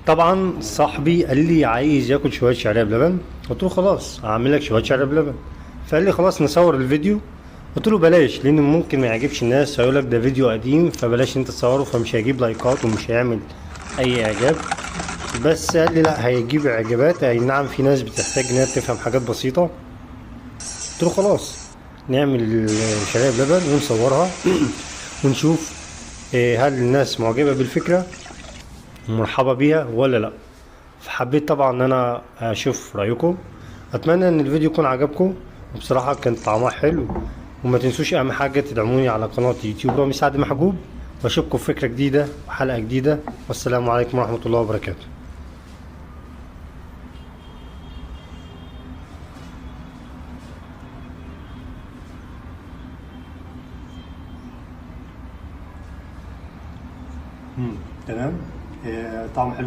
طبعا صاحبي قال لي عايز ياكل شويه شعريه بلبن. قلت له خلاص هعمل لك شويه شعريه بلبن. فقال لي خلاص نصور الفيديو. قلت له بلاش، لان ممكن ما يعجبش الناس، هيقول لك ده فيديو قديم فبلاش انت تصوره، فمش هيجيب لايكات ومش هيعمل اي اعجاب. بس قال لي لا هيجيب اعجابات، اي نعم في ناس بتحتاج انها تفهم حاجات بسيطه. قلت له خلاص نعمل شعريه بلبن ونصورها ونشوف هل الناس معجبه بالفكره ومرحبه بيها ولا لا. فحبيت طبعا ان انا اشوف رايكم. اتمنى ان الفيديو يكون عجبكم، وبصراحه كان طعمها حلو. وما تنسوش اهم حاجه تدعموني على قناه يوتيوب رامي سعد محجوب، واشوفكم في فكره جديده وحلقه جديده. والسلام عليكم ورحمه الله وبركاته. تمام. طعم حلو.